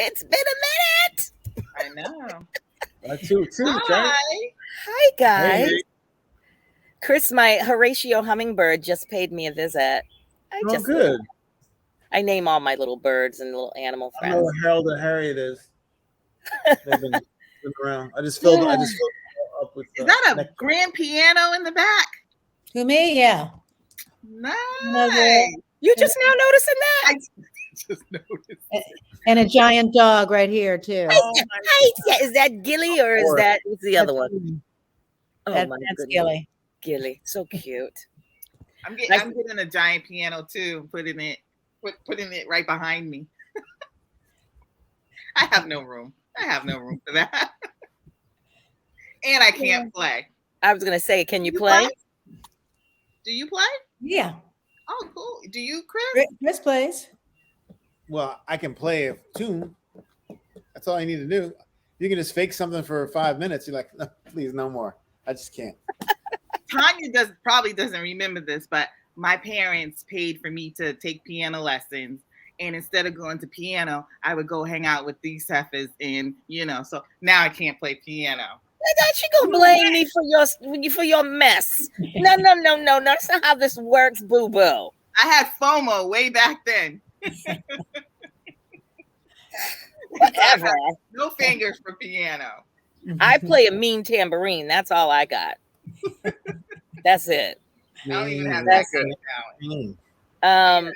It's been a minute. I know. Two, Hi. Hi, guys. Hey. Chris, my Horatio hummingbird just paid me a visit. Good. I name all my little birds and little animal I know friends. what Harold and Harriet is. They've been around. I just filled up with. Is that a grand piano in the back? Who, me? Yeah. Nice. You just now noticing that? I just noticed. And a giant dog right here too. Is that Gilly or is that what's the other one? Oh, That's goodness. Gilly. Gilly, so cute. I'm getting a giant piano too, putting it right behind me. I have no room for that. And I can't play. I was gonna say, can you play? Do you play? Yeah. Oh, cool. Do you, Chris? Chris plays. Well, I can play a tune. That's all I need to do. You can just fake something for 5 minutes. You're like, no, please, no more. I just can't. Tanya probably doesn't remember this, but my parents paid for me to take piano lessons. And instead of going to piano, I would go hang out with these heifers and, so now I can't play piano. I thought you gonna blame me for your mess. No. That's not how this works, boo-boo. I had FOMO way back then. Whatever. No fingers for piano. I play a mean tambourine. That's all I got. That's it. I don't even have that good talent.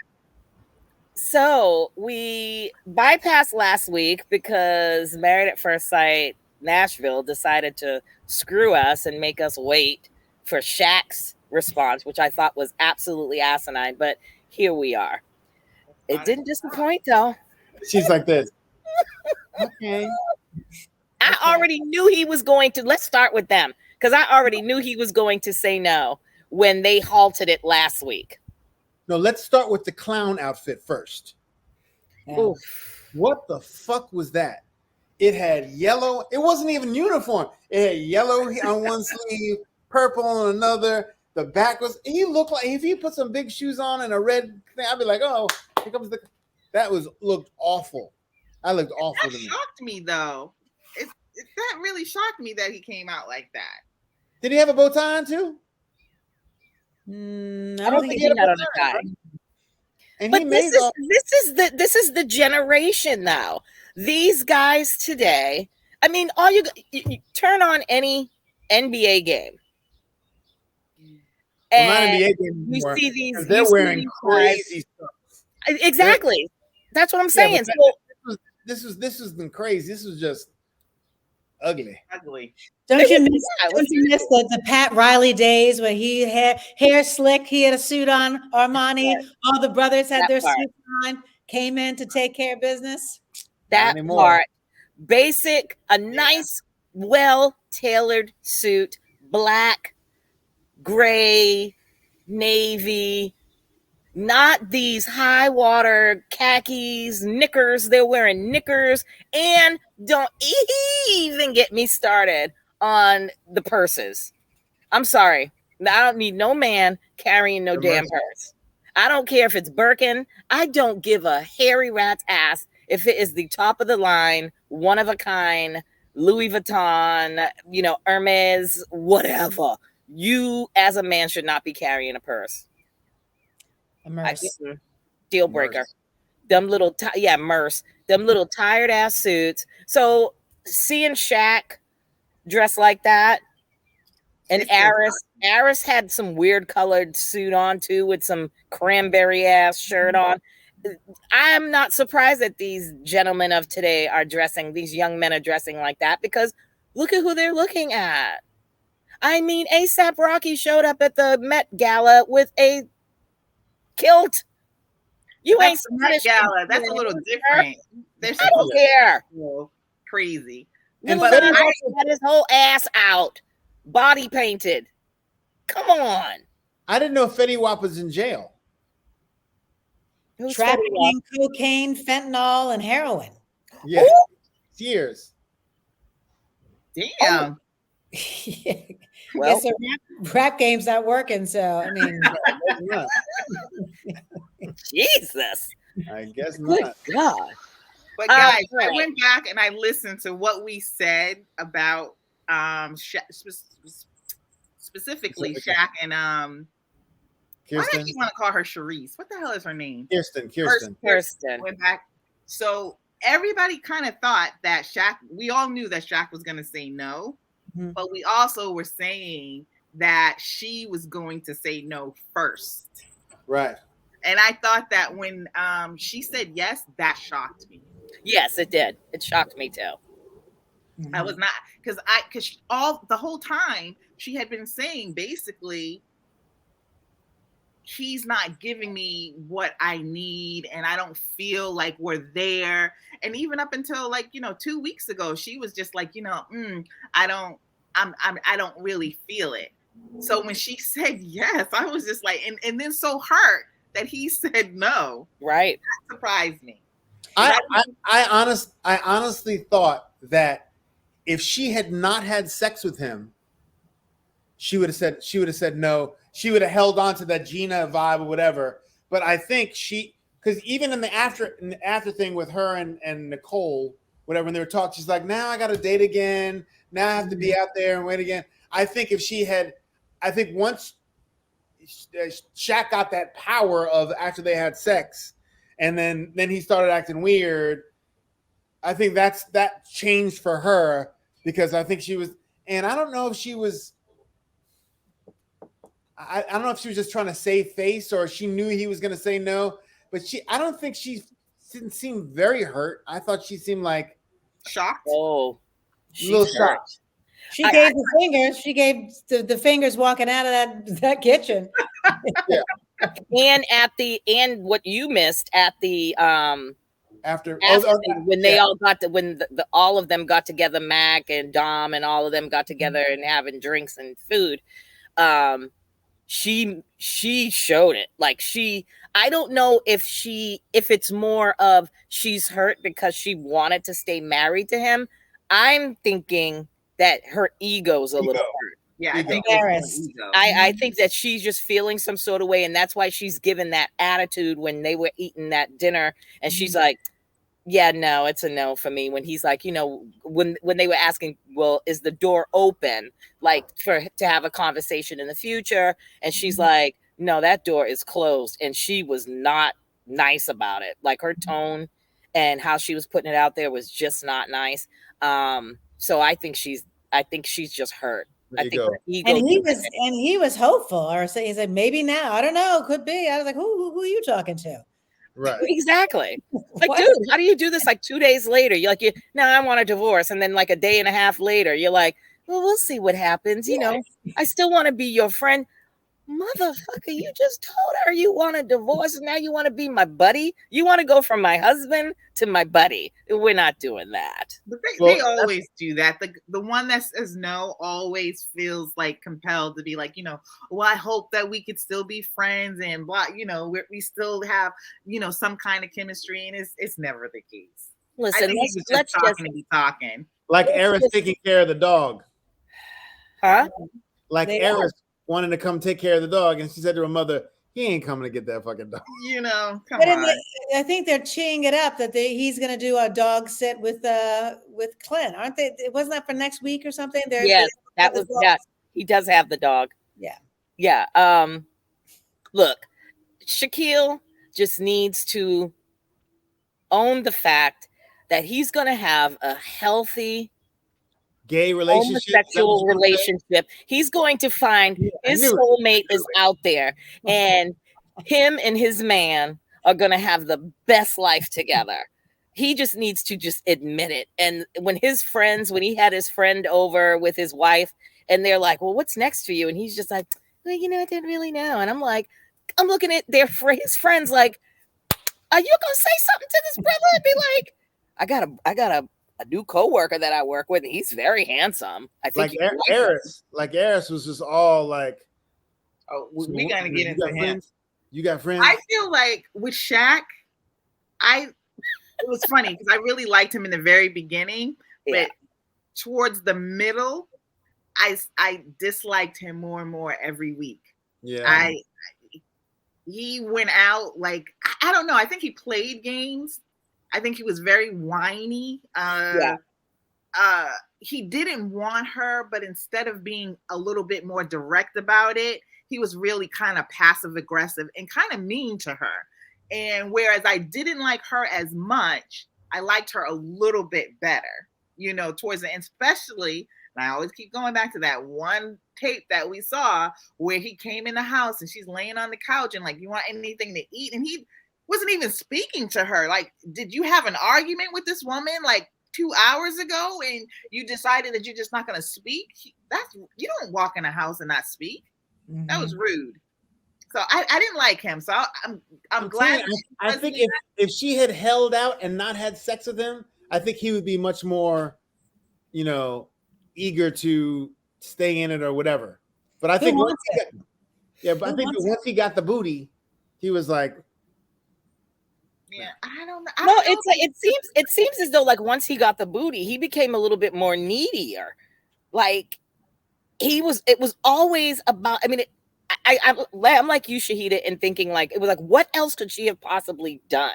So we bypassed last week because Married at First Sight Nashville decided to screw us and make us wait for Shaq's response, which I thought was absolutely asinine, but here we are. It didn't disappoint though. She's like this. Okay. I already knew he was going to. Let's start with them because I already knew he was going to say no when they halted it last week. No, let's start with the clown outfit first. Yeah. What the fuck was that? It had yellow. It wasn't even uniform. It had yellow on one sleeve, purple on another. The back was. He looked like if he put some big shoes on and a red thing, I'd be like, oh, here comes the. That looked awful. I looked awful to me. That shocked me though. That really shocked me that he came out like that. Did he have a bow tie on too? I don't think he had a tie. Right? And but this is the generation now. These guys today, I mean, you turn on any NBA game. Well, not NBA game anymore, you see these. They're wearing crazy stuff. Exactly. That's what I'm saying. Yeah, this was been crazy. This was just ugly. Don't you miss the Pat Riley days where he had hair slick, he had a suit on, Armani, all the brothers had their suits on, came in to take care of business? That part. Basic, a nice, well-tailored suit, black, gray, navy, not these high water khakis, knickers. They're wearing knickers, and don't even get me started on the purses. I'm sorry. I don't need no man carrying no damn purse. I don't care if it's Birkin. I don't give a hairy rat's ass if it is the top of the line, one of a kind, Louis Vuitton, Hermes, whatever. You as a man should not be carrying a purse. Deal breaker. Merce. Them little, Merce. Them little tired ass suits. So seeing Shaq dressed like that, and Aris had some weird colored suit on too with some cranberry ass shirt on. I'm not surprised that these gentlemen of today these young men are dressing like that because look at who they're looking at. I mean, A$AP Rocky showed up at the Met Gala with a kilt. That's the Met Gala. That's a little different. I don't care. Crazy. And but he had his whole ass out, body painted. Come on. I didn't know Fetty Wap was in jail. Trafficking cocaine, fentanyl, and heroin. Yeah. Years. Damn. Yeah. Well, so rap game's not working, so I mean, Jesus. I guess not. God. But guys, I went back and I listened to what we said about specifically Shaq and why do you want to call her Charisse? What the hell is her name? Kirsten. Went back. So everybody kind of thought that Shaq, we all knew that Shaq was going to say no, but we also were saying that she was going to say no first. Right. And I thought that when she said yes, that shocked me. Yes, it did. It shocked me too. I was not, because the whole time she had been saying basically, he's not giving me what I need, and I don't feel like we're there. And even up until 2 weeks ago, she was just like, I don't really feel it. So when she said yes, I was just like, and then so hurt that he said no. Right. That surprised me. I honestly thought that if she had not had sex with him, she would have said no. She would have held on to that Gina vibe or whatever. But I think because even in the after thing with her and Nicole, whatever, when they were talking, she's like, now I got to date again. Now I have to be out there and wait again. I think once Shaq got that power of after they had sex, and then he started acting weird, I think that changed for her, because I think she was, and I don't know if she was, I don't know if she was just trying to save face or she knew he was going to say no, but I don't think she didn't seem very hurt. I thought she seemed like shocked. Oh, a little shocked. She gave the fingers. She gave the fingers walking out of that kitchen. Yeah. And what you missed at the when they all got to, when all of them got together, Mac and Dom and all of them got together and having drinks and food. She showed it. Like I don't know if it's more of she's hurt because she wanted to stay married to him. I'm thinking that her ego's a little hurt. Yeah, I think that she's just feeling some sort of way, and that's why she's given that attitude when they were eating that dinner, and she's like, yeah, no, it's a no for me. When he's like, when they were asking, well, is the door open, like to have a conversation in the future? And she's like, no, that door is closed. And she was not nice about it. Like her tone and how she was putting it out there was just not nice. So I think she's just hurt. I think her ego. And he was hopeful, or say he's like, maybe now, I don't know, could be. I was like, who are you talking to? Right. Exactly. Like, dude, how do you do this? Like 2 days later, you're like, no, I want a divorce. And then like a day and a half later, you're like, well, we'll see what happens. I still want to be your friend. Motherfucker, you just told her you want a divorce and now you want to be my buddy? You want to go from my husband to my buddy? We're not doing that. But they always do that. The one that says no always feels like compelled to be like, well, I hope that we could still be friends and blah, we still have, some kind of chemistry, and it's never the case. Listen, let's just be talking. Like Aris taking care of the dog. Huh? Like Aris wanting to come take care of the dog, and she said to her mother, he ain't coming to get that fucking dog. Come on. I think they're cheering it up that he's going to do a dog sit with Clint, aren't they? Wasn't that for next week or something? Yes, he does have the dog. Yeah. Yeah. Look, Shaquille just needs to own the fact that he's going to have a healthy gay relationship, homosexual relationship. He's going to find his soulmate is out there, and him and his man are going to have the best life together. He just needs to just admit it. And when he had his friend over with his wife, and they're like, well, what's next for you? And he's just like, well, I didn't really know. And I'm looking at his friends like, are you going to say something to this brother and be like, I got a new coworker that I work with. He's very handsome. I think Aris was just all like, oh, we gotta get into him. Friends? You got friends? I feel like with Shaq, it was funny because I really liked him in the very beginning, but towards the middle, I disliked him more and more every week. Yeah. He went out like, I don't know. I think he played games I think he was very whiny. He didn't want her, but instead of being a little bit more direct about it, he was really kind of passive aggressive and kind of mean to her. And whereas I didn't like her as much, I liked her a little bit better, towards the end, especially, and I always keep going back to that one tape that we saw where he came in the house and she's laying on the couch and like, you want anything to eat? And he wasn't even speaking to her. Like, did you have an argument with this woman like 2 hours ago and you decided that you're just not going to speak? You don't walk in a house and not speak. Mm-hmm. That was rude. So I didn't like him. So I'm glad. I think if she had held out and not had sex with him, I think he would be much more, eager to stay in it or whatever. But I think once he got the booty, he was like, yeah, I don't know. No, it's like it seems as though like once he got the booty, he became a little bit more needier. Like it was always about. I mean, I'm like you, Shahida, in thinking like it was like, what else could she have possibly done?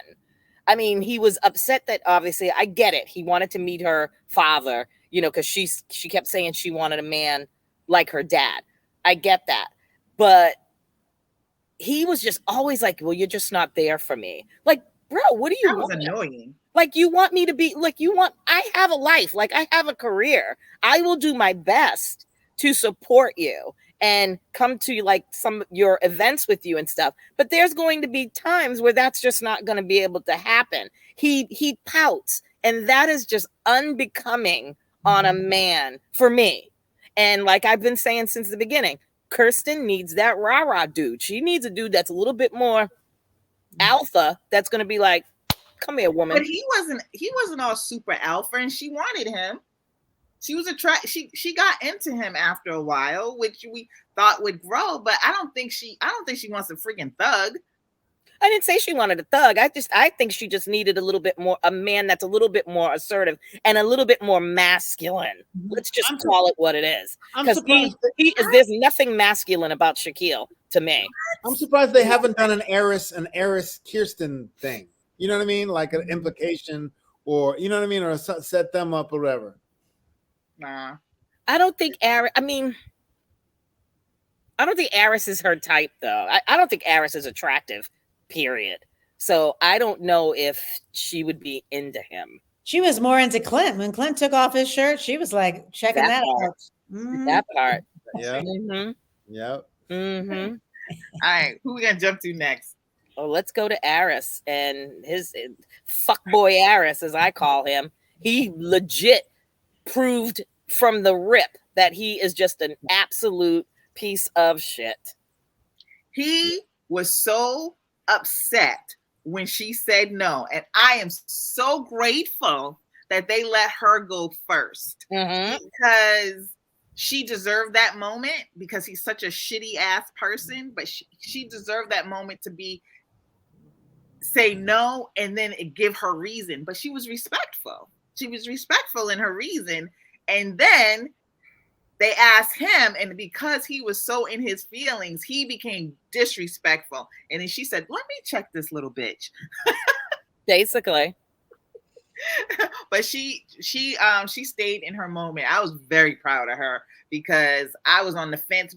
I mean, he was upset that obviously I get it. He wanted to meet her father, because she kept saying she wanted a man like her dad. I get that, but he was just always like, well, you're just not there for me. Like, bro, what do you want? That was annoying. Like, you want me to be like, I have a life, like I have a career. I will do my best to support you and come to like some of your events with you and stuff. But there's going to be times where that's just not going to be able to happen. He pouts, and that is just unbecoming on a man for me. And like I've been saying since the beginning, Kirsten needs that rah-rah dude. She needs a dude that's a little bit more alpha, that's going to be like, come here, woman. But he wasn't all super alpha, and she wanted him. She was she got into him after a while, which we thought would grow, but I don't think she wants a freaking thug. I didn't say she wanted a thug. I think she just needed a man that's a little bit more assertive and a little bit more masculine. Let's just call it what it is. Because there's nothing masculine about Shaquille to me. I'm surprised they haven't done an Aris Kirsten thing. You know what I mean? Like an implication, or you know what I mean, or set them up or whatever. Nah. I don't think Aris is her type, though. I don't think Aris is attractive, period. So I don't know if she would be into him. She was more into Clint. When Clint took off his shirt, she was like checking that out. Mm-hmm. That part. Yeah. Mm-hmm. Yep. Mm-hmm. All right. Who we going to jump to next? Well, let's go to Aris and his fuckboy Aris, as I call him. He legit proved from the rip that he is just an absolute piece of shit. He was so upset when she said no, and I am so grateful that they let her go first, because she deserved that moment, because he's such a shitty ass person, but she deserved that moment to say no and then give her reason. But she was respectful. She was respectful in her reason. And then they asked him, and because he was so in his feelings, he became disrespectful. And then she said, let me check this little bitch. Basically. But she stayed in her moment. I was very proud of her, because I was on the fence,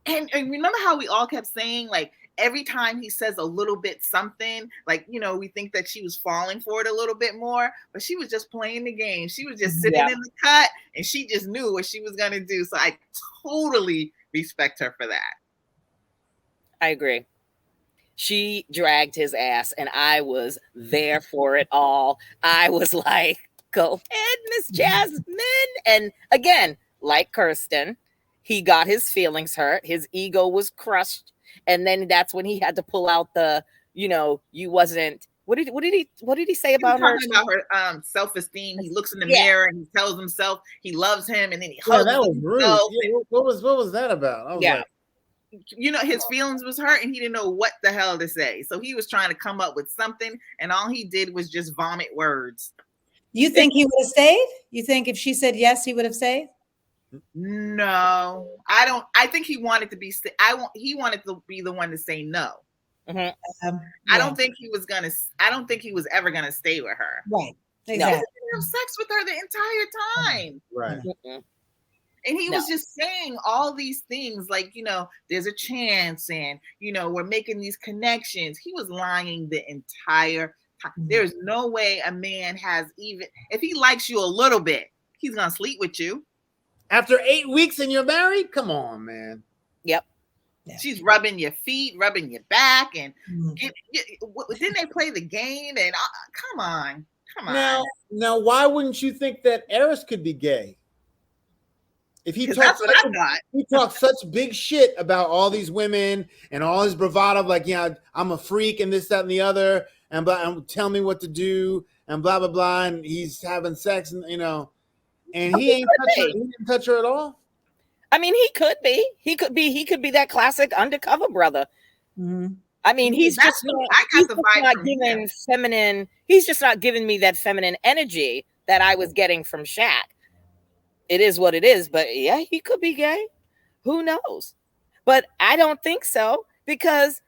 and remember how we all kept saying, like, every time he says a little bit something, like, we think that she was falling for it a little bit more, but she was just playing the game. She was just sitting in the cut, and she just knew what she was going to do. So I totally respect her for that. I agree. She dragged his ass, and I was there for it all. I was like, go ahead, Miss Jasmine. And again, like Kirsten, he got his feelings hurt. His ego was crushed. And then that's when he had to pull out the, you wasn't. What did he say about her? About her self-esteem. He looks in the mirror and he tells himself he loves him, and then he hugs that was himself. rude. Yeah, what was that about? I was like, his feelings was hurt, and he didn't know what the hell to say. So he was trying to come up with something, and all he did was just vomit words. You think he would have stayed? You think if she said yes, he would have stayed? No, I don't. I think he wanted to be. He wanted to be the one to say no. I don't think he was ever gonna stay with her. Right. Exactly. He didn't have sex with her the entire time. Right. And he was just saying all these things like, there's a chance and, we're making these connections. He was lying the entire time. There's no way a man has if he likes you a little bit, he's going to sleep with you. After 8 weeks and you're married? Come on, man. Yep. Yeah. She's rubbing your feet, rubbing your back. And didn't they play the game? And come on. Now, why wouldn't you think that Aris could be gay? If he talks such big shit about all these women and all his bravado, like, I'm a freak and this, that, and the other, and blah, and tell me what to do, and blah, blah, blah, and he's having sex, and and he didn't touch her at all. I mean, he could be. He could be that classic undercover brother. Mm-hmm. I mean, he's just not giving feminine. He's just not giving me that feminine energy that I was getting from Shaq. It is what it is, but yeah, he could be gay. Who knows? But I don't think so, because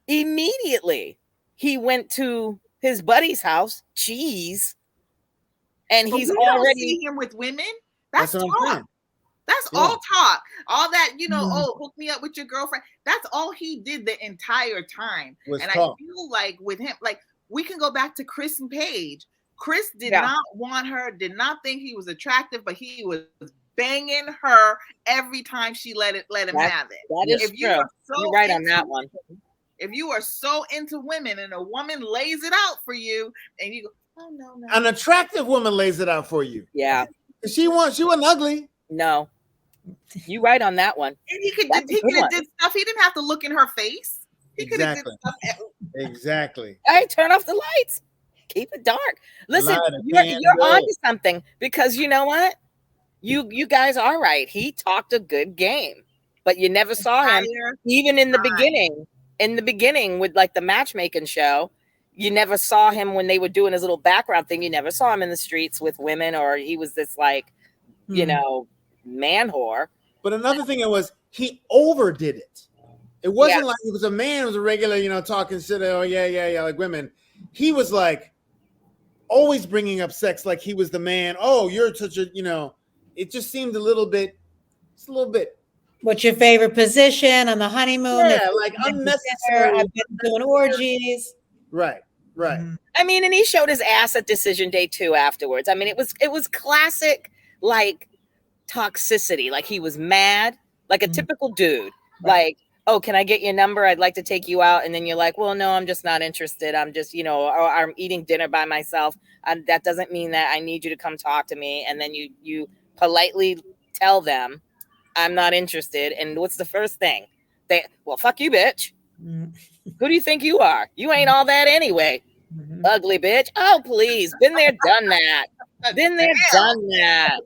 immediately he went to his buddy's house, Cheese, and he's already see him with women. That's talk. That's all talk. All that, hook me up with your girlfriend. That's all he did the entire time. And I feel like with him, like, we can go back to Chris and Paige. Chris did not want her, did not think he was attractive, but he was banging her every time she let him have it. That is true. You're right on that one. If you are so into women and a woman lays it out for you, and you go, oh no. An attractive woman lays it out for you. Yeah. She wasn't ugly. No. You right on that one. And he could have did stuff. He didn't have to look in her face. He could have did stuff. Exactly. Hey, turn off the lights. Keep it dark. Listen, you're onto something, because you know what? You guys are right. He talked a good game, but you never saw him even in the beginning. In the beginning with like the matchmaking show, you never saw him when they were doing his little background thing. You never saw him in the streets with women, or he was this like, man whore. But another thing was he overdid it. It wasn't like he was a man who was a regular, talking shit. Oh yeah, like women. He was like always bringing up sex like he was the man. Oh, you're such a, it just seemed a little bit. What's your favorite position on the honeymoon? Yeah, like unnecessary. I've been doing orgies. Right. I mean, and he showed his ass at decision day 2 afterwards. I mean, it was classic, like, toxicity. Like, he was mad, like a typical dude. Like, oh, can I get your number? I'd like to take you out. And then you're like, well, no, I'm just not interested. I'm just, or I'm eating dinner by myself. That doesn't mean that I need you to come talk to me. And then you politely tell them, I'm not interested. And what's the first thing? Well, fuck you, bitch. Who do you think you are? You ain't all that anyway. Ugly bitch. Oh, please. Been there, done that. Been there, done that.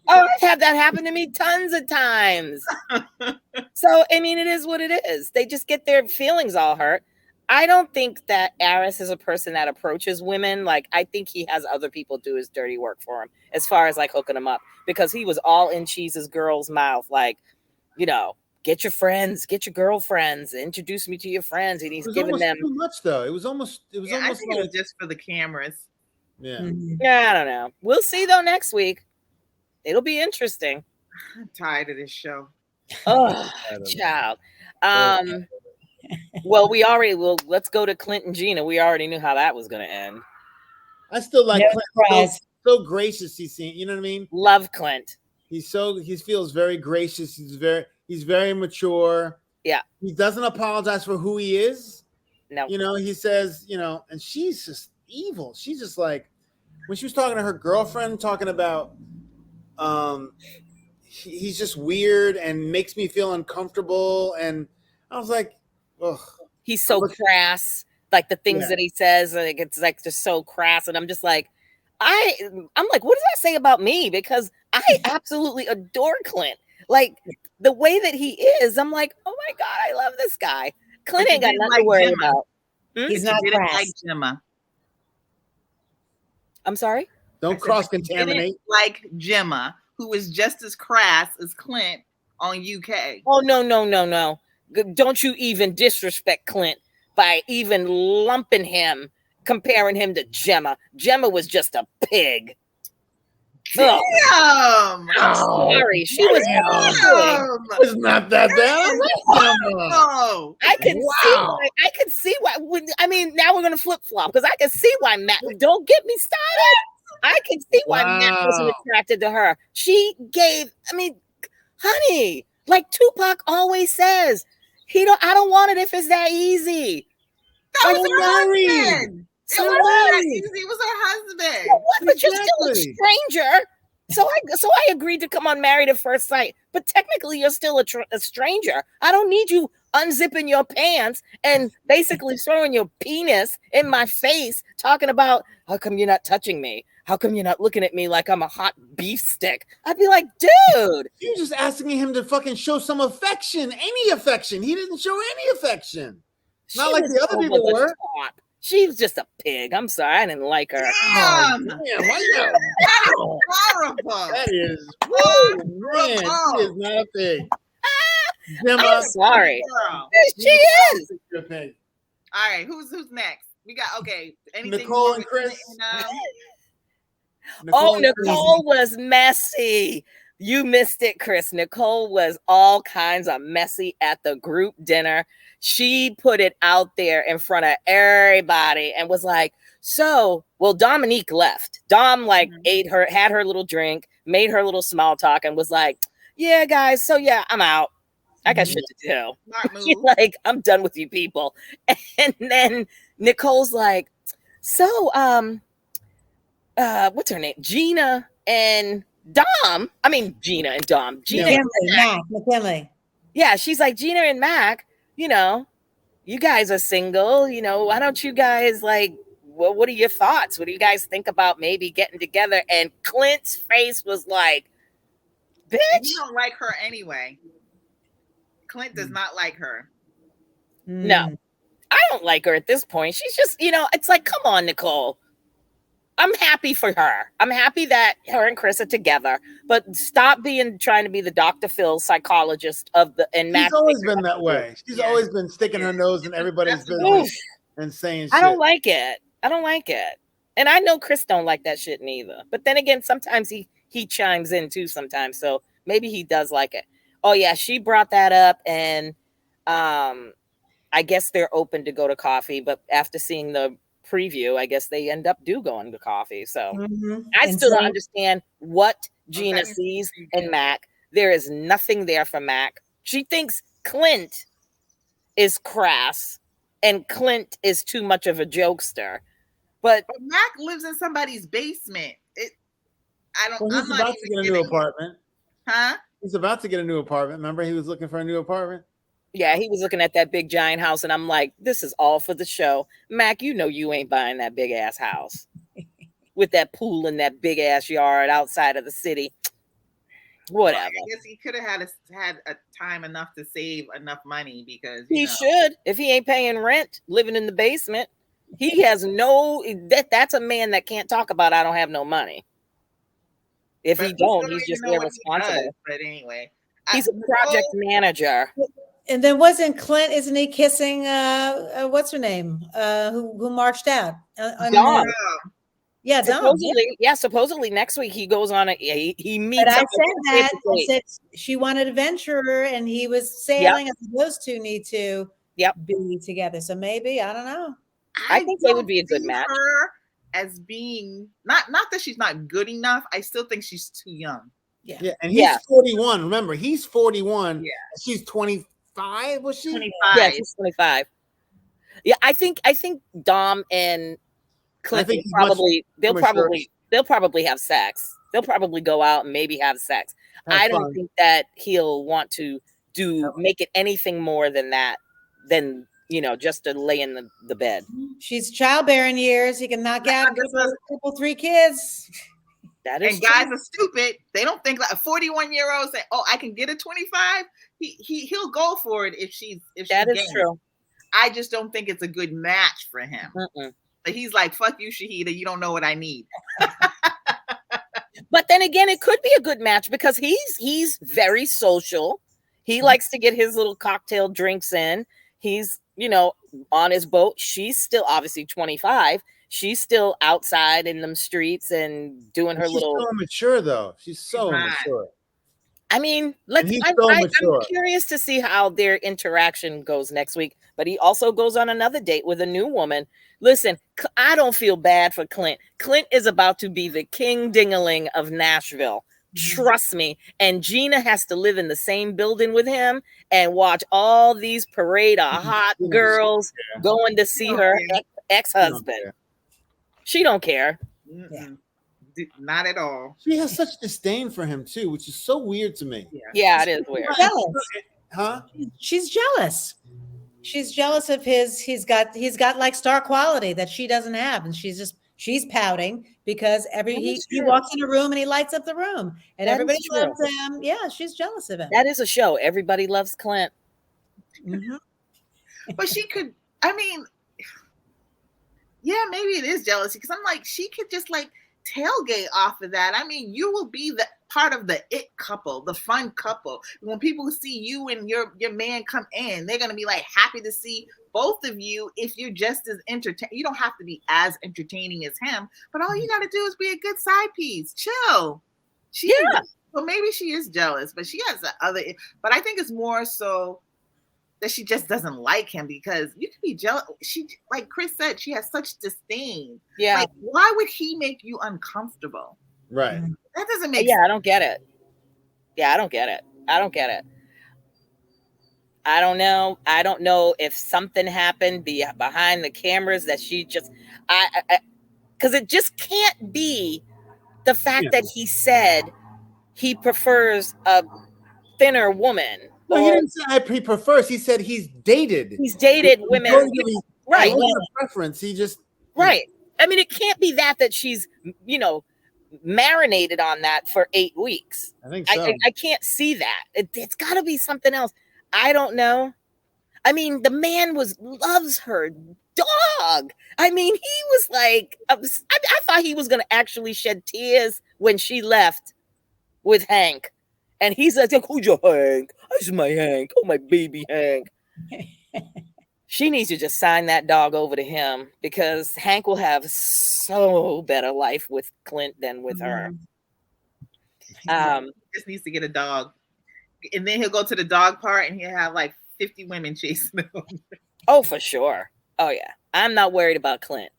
Oh, I've had that happen to me tons of times. So, I mean, it is what it is. They just get their feelings all hurt. I don't think that Aris is a person that approaches women. Like, I think he has other people do his dirty work for him as far as like hooking him up, because he was all in Cheese's girl's mouth. Like, get your friends, get your girlfriends, introduce me to your friends. And he's giving them too much, though. It was almost I think it was just for the cameras. Yeah. Yeah, I don't know. We'll see though next week. It'll be interesting. I'm tired of this show. Oh, child. Well, let's go to Clint and Gina. We already knew how that was going to end. I still like Clint. So gracious he's seen, you know what I mean? Love Clint. He feels very gracious. He's very mature. Yeah. He doesn't apologize for who he is. No. He says, and she's just evil. She's just like, when she was talking to her girlfriend, talking about he's just weird and makes me feel uncomfortable. And I was like, ugh. He's so crass. Like the things that he says, like it's like just so crass. And I'm just like, I'm like, what does that say about me? Because I absolutely adore Clint. Like the way that he is, I'm like, oh my God, I love this guy. Clint ain't got nothing to worry about. He's not crass. Like Gemma. I'm sorry? Don't cross-contaminate. Like Gemma, who is just as crass as Clint on UK. Oh, no. Don't you even disrespect Clint. by even lumping him, comparing him to Gemma. Gemma was just a pig. Damn. Sorry, she was. It was not that bad. Oh, I could see why. I mean, now we're gonna flip flop because I can see why Matt. Don't get me started. I can see why Matt wasn't attracted to her. She gave. I mean, honey, like Tupac always says, I don't want it if it's that easy. That was her husband. It wasn't that easy. It was her husband. But you're still a stranger. So I agreed to come on Married at First Sight. But technically, you're still a stranger. I don't need you unzipping your pants and basically throwing your penis in my face, talking about how come you're not touching me? How come you're not looking at me like I'm a hot beef stick? I'd be like, dude. You're just asking him to fucking show some affection, any affection. He didn't show any affection. Not like the other people were. She was just a pig. I'm sorry. I didn't like her. Damn. That is horrible. That is, oh man, she is not a pig. I'm sorry. She is. All right, who's next? We got anything Nicole and Chris. Nicole was messy. You missed it, Chris. Nicole was all kinds of messy at the group dinner. She put it out there in front of everybody and was like, Dominique left. Dom had her little drink, made her little small talk and was like, yeah, guys. So yeah, I'm out. I got shit to do. She's like, I'm done with you people. And then Nicole's like, what's her name? Gina and Dom. Gina. McKinley. Yeah, she's like, Gina and Mac, you guys are single, why don't you guys what are your thoughts? What do you guys think about maybe getting together? And Clint's face was like, bitch. You don't like her anyway. Clint does not like her. No, I don't like her at this point. She's just, it's like, come on, Nicole. I'm happy for her. I'm happy that her and Chris are together, but stop trying to be the Dr. Phil psychologist and She's always been that way. She's always been sticking her nose in everybody's business and saying shit. I don't like it. And I know Chris don't like that shit neither. But then again, sometimes he chimes in too sometimes. So maybe he does like it. Oh yeah, she brought that up and I guess they're open to go to coffee, but after seeing the preview, I guess they end up going to coffee. So I still don't understand what Gina sees in Mac. There is nothing there for Mac. She thinks Clint is crass and Clint is too much of a jokester. But Mac lives in somebody's basement. He's about to get a new apartment. Huh? He's about to get a new apartment. Remember, he was looking for a new apartment? Yeah, he was looking at that big giant house, and I'm like, this is all for the show. Mac, you ain't buying that big ass house with that pool in that big ass yard outside of the city. Whatever. I guess he could have had a time enough to save enough money because he should. If he ain't paying rent, living in the basement, he has that's a man that can't talk about I don't have no money. If he don't, he's just irresponsible. But anyway, he's a project manager. And then isn't he kissing what's her name? Who marched out? Dawn. Yeah, supposedly next week he goes on he meets. But I said she wanted a venture and he was sailing. Yep. Those two need to be together. So maybe, I don't know. I think they would be a good match. Her as being not that she's not good enough. I still think she's too young. Yeah, and he's 41. Remember, he's 41. Yeah, she's 25. Was she? 25. Yeah, she's 25. Yeah, I think Dom and Clint they'll probably have sex. They'll probably go out and maybe have sex. I don't think that he'll want to make it anything more than that. Than just to lay in the bed. She's childbearing years. He can knock out a couple 3 kids. That is and guys are stupid. They don't think like a 41-year-old say, "Oh, I can get a 25." He'll go for it if that is true. I just don't think it's a good match for him. But he's like, "Fuck you, Shahida. You don't know what I need." But then again, it could be a good match because he's very social. He likes to get his little cocktail drinks in. He's on his boat. She's still obviously 25. She's still outside in them streets and doing her she's little. so mature though. She's so mature. I mean, And he's so mature. I'm curious to see how their interaction goes next week. But he also goes on another date with a new woman. Listen, I don't feel bad for Clint. Clint is about to be the king dingaling of Nashville. Trust me. And Gina has to live in the same building with him and watch all these parade of hot girls going to see her ex-husband. She don't care. Yeah. Not at all. She has such disdain for him too, which is so weird to me. Yeah, it is weird. Jealous. Huh? She's jealous. She's jealous of his. He's got like star quality that she doesn't have, and she's pouting because he walks in a room and he lights up the room, and everybody loves him. Yeah, she's jealous of him. That is a show. Everybody loves Clint. Mm-hmm. But she could. I mean, yeah, maybe it is jealousy because I'm like, she could just like tailgate off of that. I mean, you will be the part of the it couple, the fun couple. When people see you and your man come in, they're gonna be like happy to see both of you. If you're just as entertaining, you don't have to be as entertaining as him, but all you gotta do is be a good side piece. Chill. Well, maybe she is jealous, but she has the other. But I think it's more so that she just doesn't like him because you can be jealous. She, like Chris said, she has such disdain. Yeah. Like, why would he make you uncomfortable? Right. That doesn't make sense. I don't get it. I don't get it. I don't know if something happened behind the cameras that she just, because it just can't be the fact that he said he prefers a thinner woman. No, he didn't say he prefers. He said he's dated. He's dated women. Right. It wasn't a preference. He just. Right. I mean, it can't be that she's, marinated on that for 8 weeks. I think so. I can't see that. It's got to be something else. I don't know. I mean, the man loves her dog. I mean, he was like, I thought he was going to actually shed tears when she left with Hank. And he's like, who's your Hank? That's my Hank. Oh, my baby Hank. She needs to just sign that dog over to him because Hank will have so better life with Clint than with her. He just needs to get a dog. And then he'll go to the dog part and he'll have like 50 women chasing him. Oh, for sure. Oh, yeah. I'm not worried about Clint.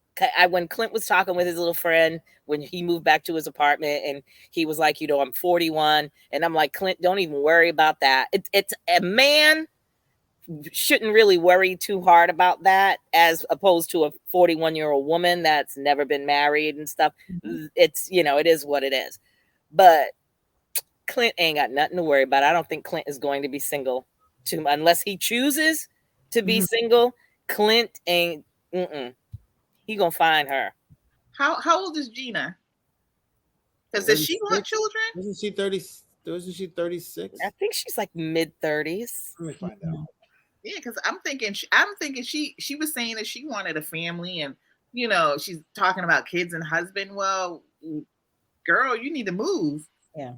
When Clint was talking with his little friend, when he moved back to his apartment and he was like, I'm 41. And I'm like, Clint, don't even worry about that. It's a man shouldn't really worry too hard about that as opposed to a 41-year-old woman that's never been married and stuff. It's, it is what it is. But Clint ain't got nothing to worry about. I don't think Clint is going to be single unless he chooses to be single. Clint ain't, he gonna find her. How old is Gina? Because does she want children? Isn't she 30? Isn't she 36? I think she's like mid-30s. Let me find out. Yeah, because I'm thinking she was saying that she wanted a family and she's talking about kids and husband. Well, girl, you need to move. Yeah.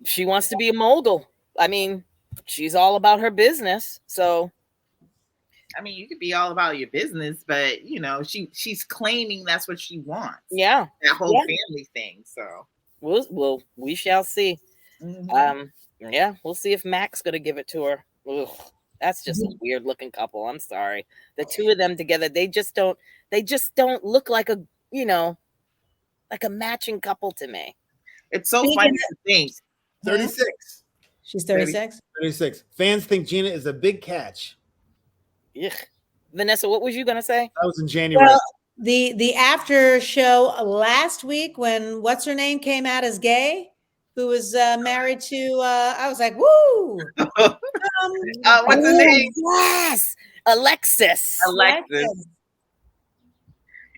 She wants to be a mogul. I mean, she's all about her business. So I mean, you could be all about your business, but she's claiming that's what she wants. Yeah. That whole family thing. So we shall see. Yeah, we'll see if Mac's gonna give it to her. Ugh, that's just a weird looking couple. I'm sorry. The two of them together, they just don't look like a matching couple to me. It's so funny to think. 36. She's 36. 36. Fans think Gina is a big catch. Yeah. Vanessa, what was you gonna say? That was in January. Well, the after show last week when what's her name came out as gay, who was married to I was like, woo. What's her name? Yes, Alexis.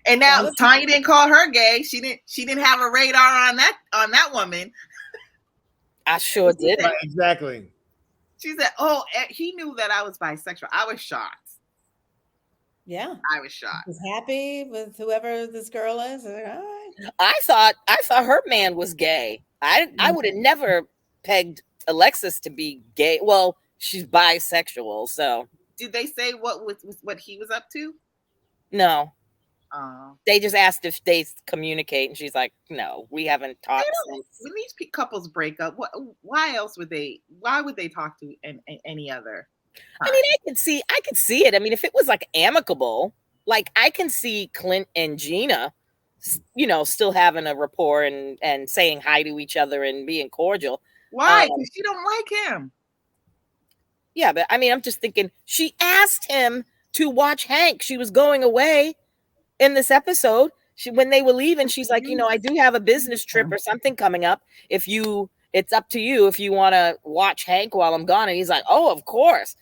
And now Tanya didn't call her gay. She didn't have a radar on that woman. I sure did. Right, exactly. She said, "Oh, he knew that I was bisexual." I was shocked. Yeah, I was shocked. Was happy with whoever this girl is. Like, all right. I thought her man was gay. I would have never pegged Alexis to be gay. Well, she's bisexual, so Did they say what he was up to? No. Oh. They just asked if they communicate, and she's like, "No, we haven't talked since." When these couples break up, why would they talk to any other time? I mean, I could see it. I mean, if it was like amicable, like I can see Clint and Gina, still having a rapport and saying hi to each other and being cordial. Why? Because she don't like him. Yeah, but I mean, I'm just thinking she asked him to watch Hank. She was going away in this episode. When they were leaving, she's like, I do have a business trip or something coming up. It's up to you if you want to watch Hank while I'm gone. And he's like, oh, of course.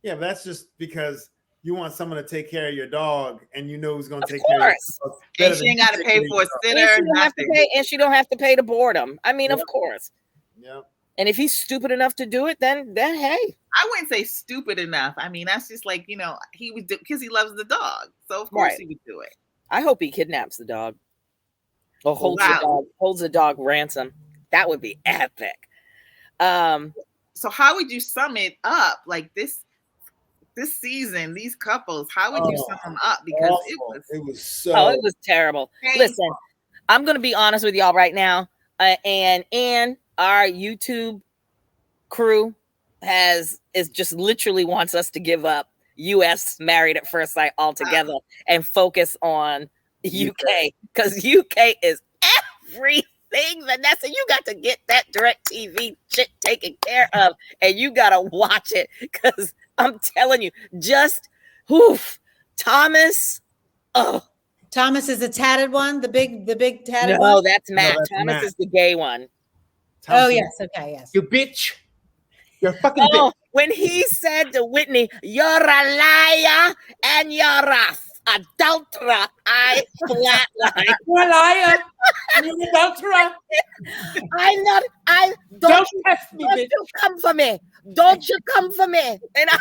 Yeah, but that's just because you want someone to take care of your dog, and who's going to take care of your dog. And she ain't got to pay for a sitter. And she don't have to pay to board him. I mean, of course. Yeah. And if he's stupid enough to do it, then hey. I wouldn't say stupid enough. I mean, that's just like, he would do because he loves the dog. So of course he would do it. I hope he kidnaps the dog. Or holds the dog ransom. That would be epic. So how would you sum it up? Like this season, these couples, how would you sum them up? Because it was terrible. Painful. Listen, I'm gonna be honest with y'all right now. And our YouTube crew is just literally wants us to give up US Married at First Sight altogether and focus on UK, because UK is everything. Vanessa, you got to get that DirecTV shit taken care of, and you gotta watch it, because I'm telling you, Thomas. Oh, Thomas is the tatted one, the big tatted one. No, that's Matt. Thomas is the gay one. Oh yes, okay, yes. You bitch. You're a fucking bitch. When he said to Whitney, "You're a liar and you're a adulterer," I flatlined. You're a liar. You're an adulterer. Don't test me, bitch. You come for me. Don't you come for me. And I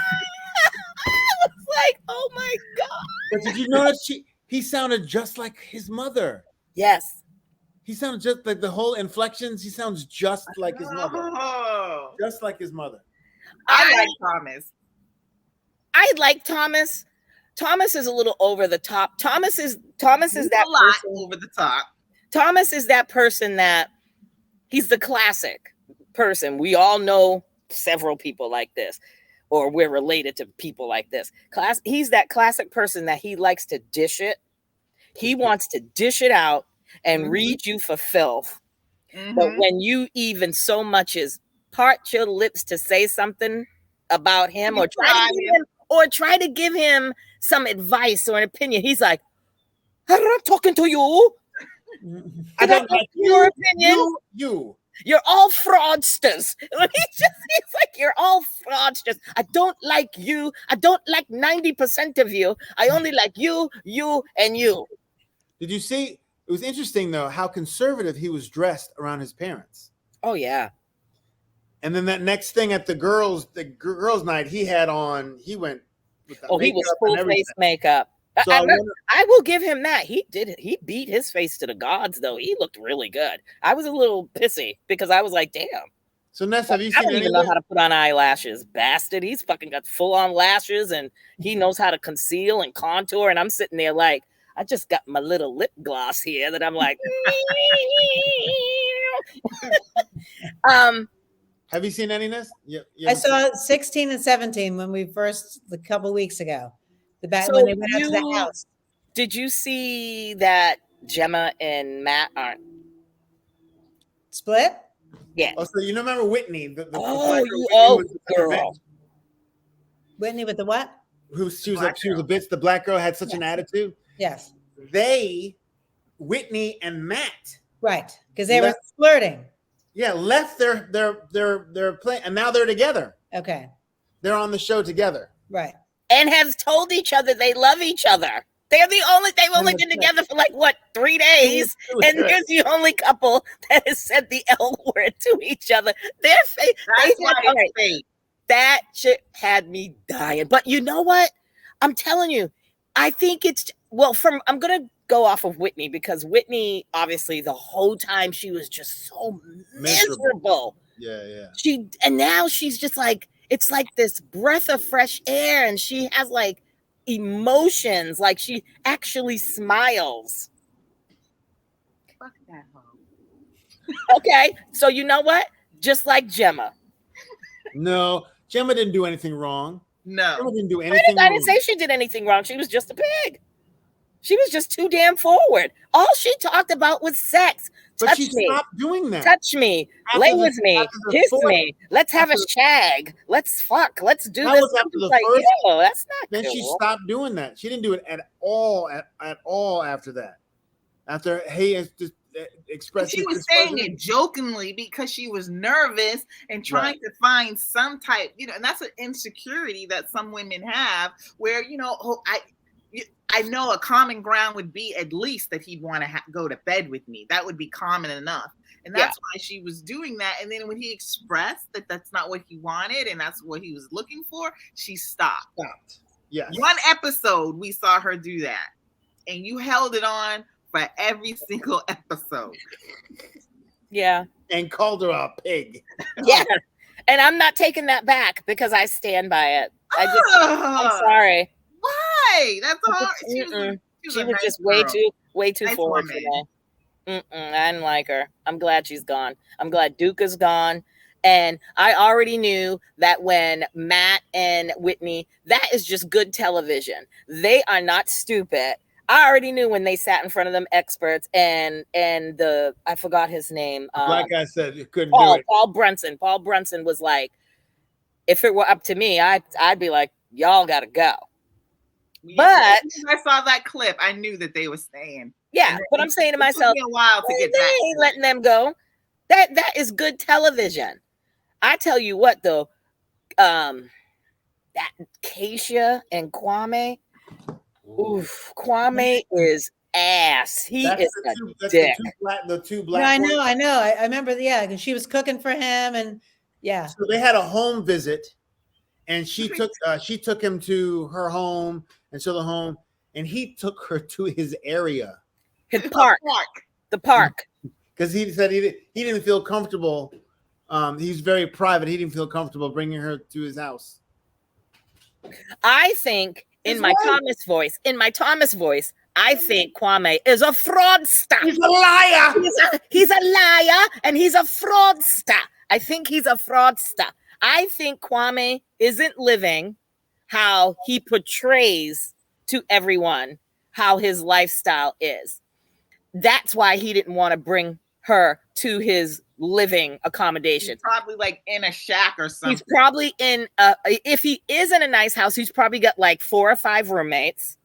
was like, oh my God. But did you notice he sounded just like his mother? Yes. He sounds just like the whole inflections. He sounds just like his mother. Just like his mother. I like Thomas. I like Thomas. Thomas is a little over the top. Thomas is that person over the top. Thomas is that person that he's the classic person. We all know several people like this, or we're related to people like this. He's that classic person that he likes to dish it. He wants to dish it out and read you for filth. But when you even so much as part your lips to say something about him, or try to give him some advice or an opinion, he's like, I'm not talking to you. I don't like your opinion. You're all fraudsters. He's like, you're all fraudsters. I don't like you. I don't like 90% of you. I only like you, and you. Did you see? It was interesting, though, how conservative he was dressed around his parents. Oh, yeah. And then that next thing at the girls' night, he went with the he was full face makeup. So I will give him that. He beat his face to the gods, though. He looked really good. I was a little pissy because I was like, damn. So Ness, have you seen? I don't even know how to put on eyelashes, bastard. He's fucking got full on lashes, and he knows how to conceal and contour. And I'm sitting there like, I just got my little lip gloss here that I'm like. Have you seen any, Ness? I saw 16 and 17 when we a couple weeks ago. When they went out to the house. Did you see that Gemma and Matt aren't split? Yeah. Oh, so you remember Whitney? The girl. Whitney with the what? She was a bitch. The black girl had such an attitude. Yes. Whitney and Matt. Right, because they were flirting. Yeah, left their play, and now they're together. Okay. They're on the show together. Right. And have told each other they love each other. They've only been together for 3 days. And they're the only couple that has said the L word to each other. Their face. That shit had me dying. But you know what? I'm telling you, I think I'm going to go off of Whitney, because Whitney, obviously, the whole time she was just so miserable. Yeah. And now she's just like, it's like this breath of fresh air, and she has like emotions, like she actually smiles. Fuck that hoe. Okay, so you know what? Just like Gemma. No, Gemma didn't do anything wrong. No. Gemma didn't do anything I wrong. didn't say she did anything wrong. She was just a pig. She was just too damn forward. All she talked about was sex. But she stopped doing that. Touch me. Lay with me. Kiss me. Let's have a shag. Let's fuck. Let's do this. Was after the like, first, that's not then cool. she stopped doing that. She didn't do it at all after that. After just expressed. She was saying it jokingly because she was nervous and trying to find some type, and that's an insecurity that some women have where, I know a common ground would be at least that he'd want to go to bed with me. That would be common enough. And that's why she was doing that. And then when he expressed that that's not what he wanted and that's what he was looking for, she stopped. Yes. One episode we saw her do that. And you held it on for every single episode. Yeah. And called her a pig. Yeah. And I'm not taking that back because I stand by it. I'm sorry. Why? That's hard. She was just way too forward for me. I didn't like her. I'm glad she's gone. I'm glad Duke is gone. And I already knew that when Matt and Whitney, that is just good television. They are not stupid. I already knew when they sat in front of them experts and I forgot his name. Like I said, you couldn't do it. Paul Brunson. Paul Brunson was like, if it were up to me, I'd be like, y'all gotta go. But I saw that clip, I knew that they were staying. Yeah, but I'm saying to myself, a while to get they ain't letting them go. That is good television. I tell you what, though, that Acacia and Kwame, Kwame is ass. He is a dick. The two black. No, I know. I remember. Yeah, because she was cooking for him, and yeah. So they had a home visit, and she took him to her home and showed the home, and he took her to his area, the park, because he said he didn't feel comfortable. He's very private. He didn't feel comfortable bringing her to his house. I think in my Thomas voice, I think Kwame is a fraudster. He's a liar. He's a liar and he's a fraudster. I think he's a fraudster. I think Kwame isn't living how he portrays to everyone how his lifestyle is. That's why he didn't want to bring her to his living accommodation. He's probably like in a shack or something. He's probably in if he is in a nice house, he's probably got like 4 or 5 roommates.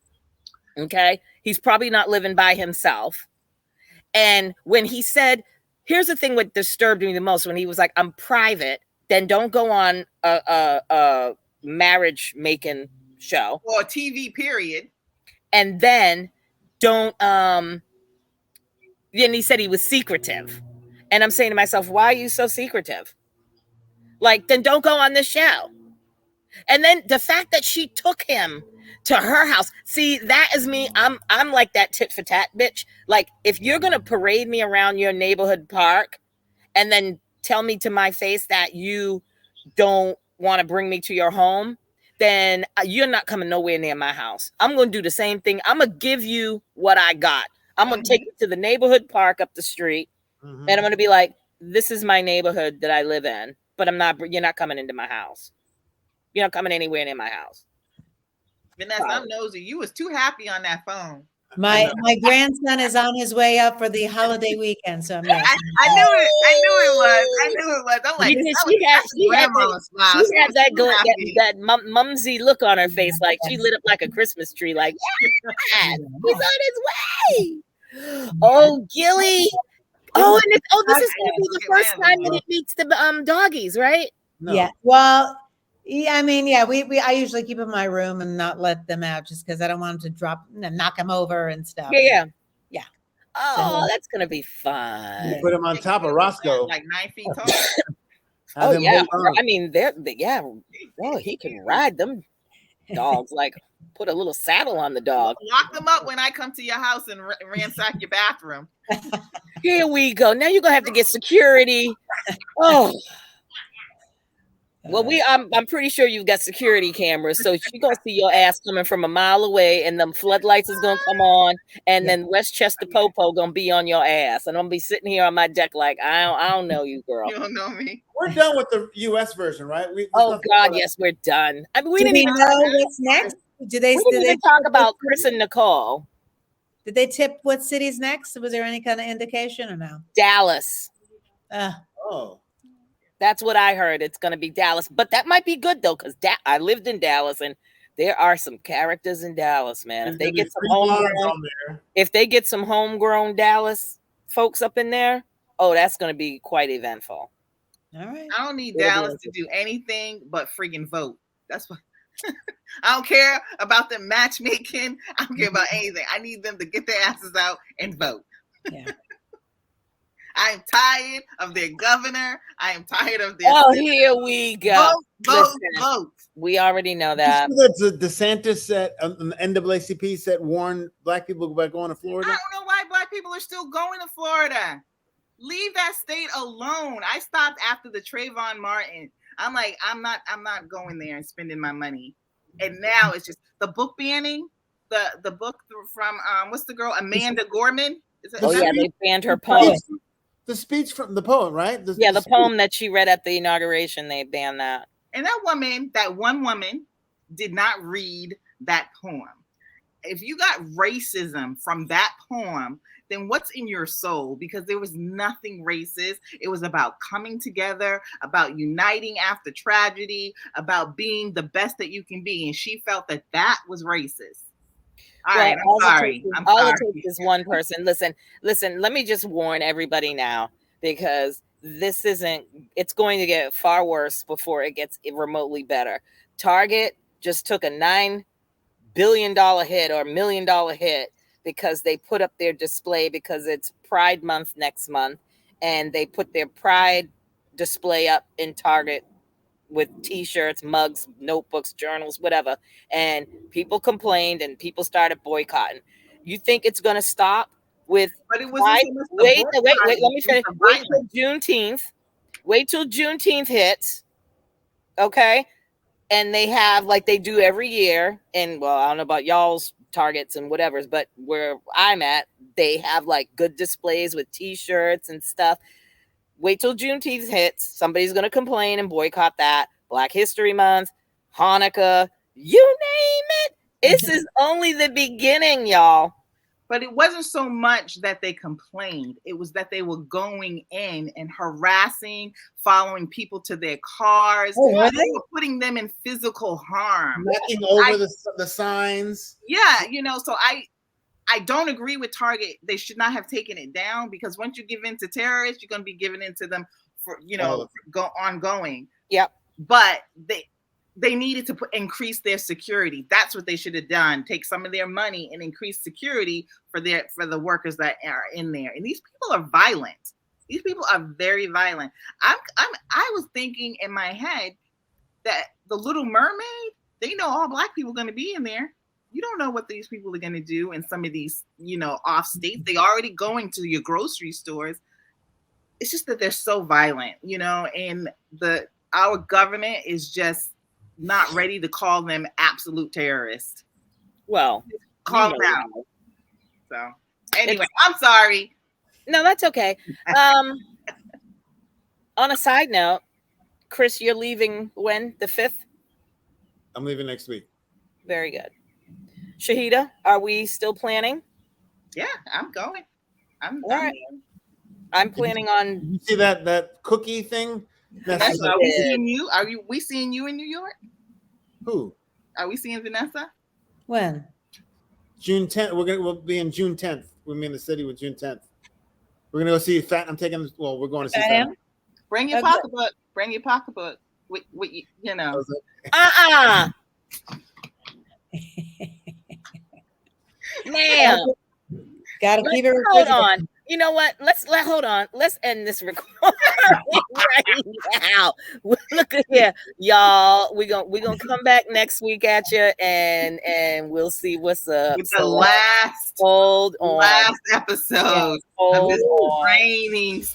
Okay. He's probably not living by himself. And when he said, here's the thing what disturbed me the most, when he was like, I'm private, then don't go on a marriage making show. Or a TV period. And then don't then he said he was secretive. And I'm saying to myself, why are you so secretive? Like, then don't go on this show. And then the fact that she took him to her house. See, that is me. I'm like that tit for tat bitch. Like, if you're going to parade me around your neighborhood park and then tell me to my face that you don't want to bring me to your home, then you're not coming nowhere near my house. I'm going to do the same thing. I'm going to give you what I got. I'm going to take you to the neighborhood park up the street. And I'm going to be like, this is my neighborhood that I live in, but you're not coming into my house. You're not coming anywhere near my house. Vanessa, I'm nosy. You was too happy on that phone. My grandson is on his way up for the holiday weekend. So I knew it was. I'm like, she had that mumsy look on her face, like she lit up like a Christmas tree. Like, yeah, he's on his way. Oh, Gilly. Oh, and this is going to be the first time that it meets the doggies, right? No. Yeah. Well, yeah. I mean, yeah. I usually keep them in my room and not let them out, just because I don't want them to knock them over and stuff. Yeah. So, Oh, that's going to be fun. You put them on top of Roscoe, like 9 feet tall. Oh yeah. I mean, well, he can ride them dogs. Like, put a little saddle on the dog. Lock them up when I come to your house and ransack your bathroom. Here we go. Now you're gonna have to get security. Oh, Well, I'm pretty sure you've got security cameras, so she's gonna see your ass coming from a mile away, and the floodlights is gonna come on, and then Westchester Popo gonna be on your ass, and I'm gonna be sitting here on my deck like I don't know you, girl. You don't know me. We're done with the U.S. version, right? Oh God, yes, we're done. I mean, we Do didn't we even know what's next? we didn't even talk about Chris and Nicole. Did they tip what city's next? Was there any kind of indication or no? Dallas. Oh. That's what I heard. It's going to be Dallas, but that might be good though, because I lived in Dallas, and there are some characters in Dallas, man. If they get some homegrown Dallas folks up in there, oh, that's going to be quite eventful. All right. I don't need Dallas to do anything but freaking vote. That's what. I don't care about the matchmaking. I don't care about anything. I need them to get their asses out and vote. Yeah. I'm tired of their governor. I am tired of their. Oh, here we go. Vote. We already know that. The DeSantis said, the NAACP said, warn black people about going to Florida. I don't know why black people are still going to Florida. Leave that state alone. I stopped after the Trayvon Martin. I'm like, I'm not going there and spending my money. And now it's just the book banning. The book from what's the girl, Amanda Gorman? They banned her poem. The speech from the poem, right? The poem that she read at the inauguration, they banned that. And that one woman did not read that poem. If you got racism from that poem, then what's in your soul? Because there was nothing racist. It was about coming together, about uniting after tragedy, about being the best that you can be. And she felt that was racist. All right, I'm sorry. All it takes is one person. Listen, let me just warn everybody now, because it's going to get far worse before it gets remotely better. Target just took a $9 billion hit or $1 million hit because they put up their display, because it's Pride Month next month, and they put their Pride display up in Target with t-shirts, mugs, notebooks, journals, whatever. And people complained and people started boycotting. You think it's going to stop with but it was wait, let me finish. Wait till Juneteenth hits. Okay? And they have, like they do every year, and well, I don't know about y'all's Targets and whatever's, but where I'm at, they have like good displays with t-shirts and stuff. Wait till Juneteenth hits. Somebody's going to complain and boycott that. Black History Month, Hanukkah, you name it. This is only the beginning, y'all. But it wasn't so much that they complained. It was that they were going in and harassing, following people to their cars. Oh, really? They were putting them in physical harm. Knocking over the signs. Yeah, so I don't agree with Target. They should not have taken it down, because once you give in to terrorists, you're going to be giving in to them for, ongoing. Yep. But they needed to increase their security. That's what they should have done. Take some of their money and increase security for the workers that are in there. And these people are violent. These people are very violent. I was thinking in my head that the Little Mermaid, they know all black people are going to be in there. You don't know what these people are going to do in some of these, off states. They already going to your grocery stores. It's just that they're so violent, and our government is just not ready to call them absolute terrorists. Well, call them out. So anyway, I'm sorry. No, that's okay. On a side note, Chris, you're leaving when? The 5th? I'm leaving next week. Very good. Shahida, are we still planning? Yeah, I'm going. I'm all right. I'm planning on. You see that cookie thing? Are we seeing you? We seeing you in New York? Who? Are we seeing Vanessa? When? June 10th. We'll be in June 10th. We'll be in the city with June 10th. We're gonna go see Fat. We're going to see Fat. Bring your pocketbook. Bring your pocketbook. Man, gotta keep it. Hold on. You know what? Hold on. Let's end this recording right now. Look at here, y'all. We're gonna come back next week at you, and we'll see what's up. With the last episode of this raining